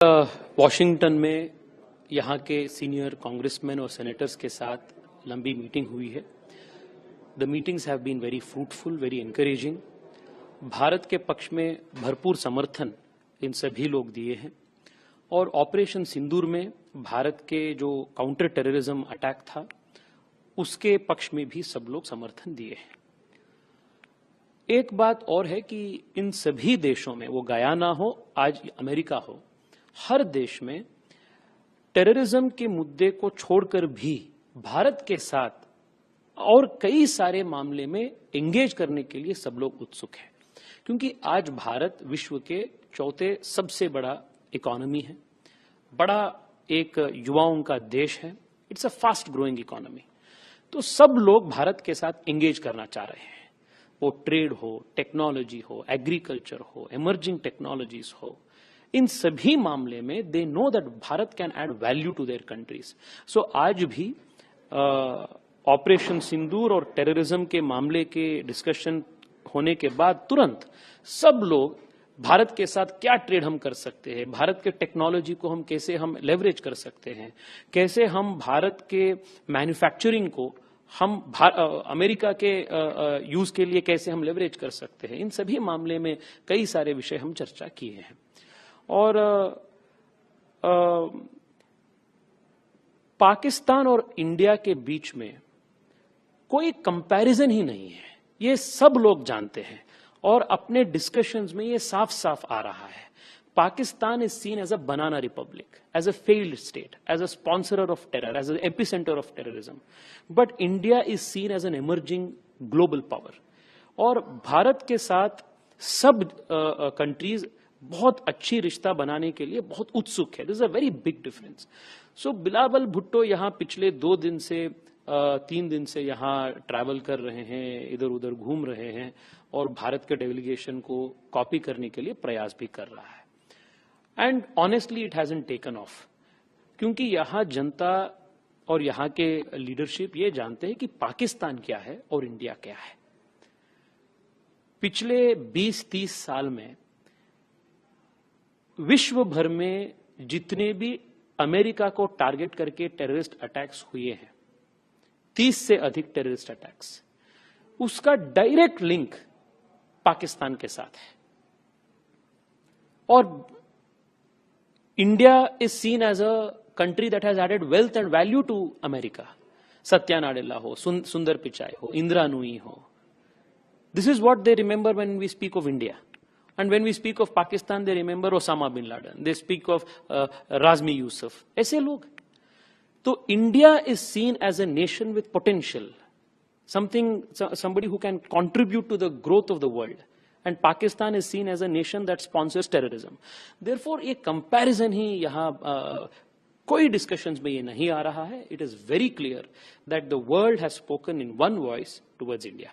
Washington में यहाँ के सीनियर कांग्रेसमैन और सेनेटर्स के साथ लंबी मीटिंग हुई है। The meetings have been very fruitful, very encouraging. Bharat के पक्ष में भरपूर समर्थन इन सभी लोग दिए हैं और ऑपरेशन सिंदूर में भारत के जो काउंटर टेररिज्म अटैक था उसके पक्ष में भी सब लोग समर्थन दिए हैं। एक बात और है कि इन सभी देशों में, वो गयाना हो, आज अमेरिका हो, हर देश में टेररिज्म के मुद्दे को छोड़कर भी भारत के साथ और कई सारे मामले में एंगेज करने के लिए सब लोग उत्सुक हैं, क्योंकि आज भारत विश्व के चौथे सबसे बड़ा इकोनॉमी है, बड़ा एक युवाओं का देश है। It's a fast growing economy. तो सब लोग भारत के साथ एंगेज करना चाह रहे हैं, वो ट्रेड हो, टेक्नोलॉजी हो, एग्रीकल्चर हो, इमर्जिंग टेक्नोलॉजीज हो, इन सभी मामले में they know that Bharat can add value to their countries. So आज भी ऑपरेशन सिंदूर और टेररिज्म के मामले के डिस्कशन होने के बाद तुरंत सब लोग भारत के साथ क्या ट्रेड हम कर सकते हैं, भारत के टेक्नोलॉजी को हम कैसे लेवरेज कर सकते हैं, कैसे हम भारत के मैन्युफैक्चरिंग को हम अमेरिका के यूज के लिए कैसे हम लेवरेज कर सकते हैं, इन सभी मामले में कई सारे विषय हम चर्चा किए हैं। और पाकिस्तान और इंडिया के बीच में कोई कंपैरिजन ही नहीं है, ये सब लोग जानते हैं और अपने डिस्कशंस में ये साफ साफ आ रहा है। Pakistan is seen as a banana republic, as a failed state, as a sponsor of terror, as an epicenter of terrorism. But India is seen as an emerging global power. और भारत के साथ सब कंट्रीज बहुत अच्छी रिश्ता बनाने के लिए बहुत उत्सुक है। This is a very big difference. So Bilawal Bhutto यहाँ पिछले 2 दिन से 3 दिन से यहाँ ट्रैवल कर रहे हैं, इधर उधर घूम रहे हैं और भारत के डेलीगेशन को कॉपी करने के लिए प्रयास भी कर रहा है। And honestly it hasn't taken of, क्योंकि यहाँ जनता और यहाँ के लीडरशिप ये जानते हैं कि पाकिस्तान क्या है और इंडिया क्या है। पिछले 20-30 साल में विश्व भर में जितने भी अमेरिका को टारगेट करके टेररिस्ट अटैक्स हुए हैं, 30 से अधिक टेररिस्ट अटैक्स, उसका डायरेक्ट लिंक पाकिस्तान के साथ है। और India is seen as a country that has added wealth and value to America. Satya Nadella ho, Sundar Pichai ho, Indra Nooyi ho. This is what they remember when we speak of India. And when we speak of Pakistan, they remember Osama bin Laden. They speak of Razmi Yusuf. ऐसे लोग। तो India is seen as a nation with potential. Somebody who can contribute to the growth of the world. And Pakistan is seen as a nation that sponsors terrorism. Therefore, ये comparison ही यहाँ कोई discussions में ये नहीं आ रहा है. It is very clear that the world has spoken in one voice towards India.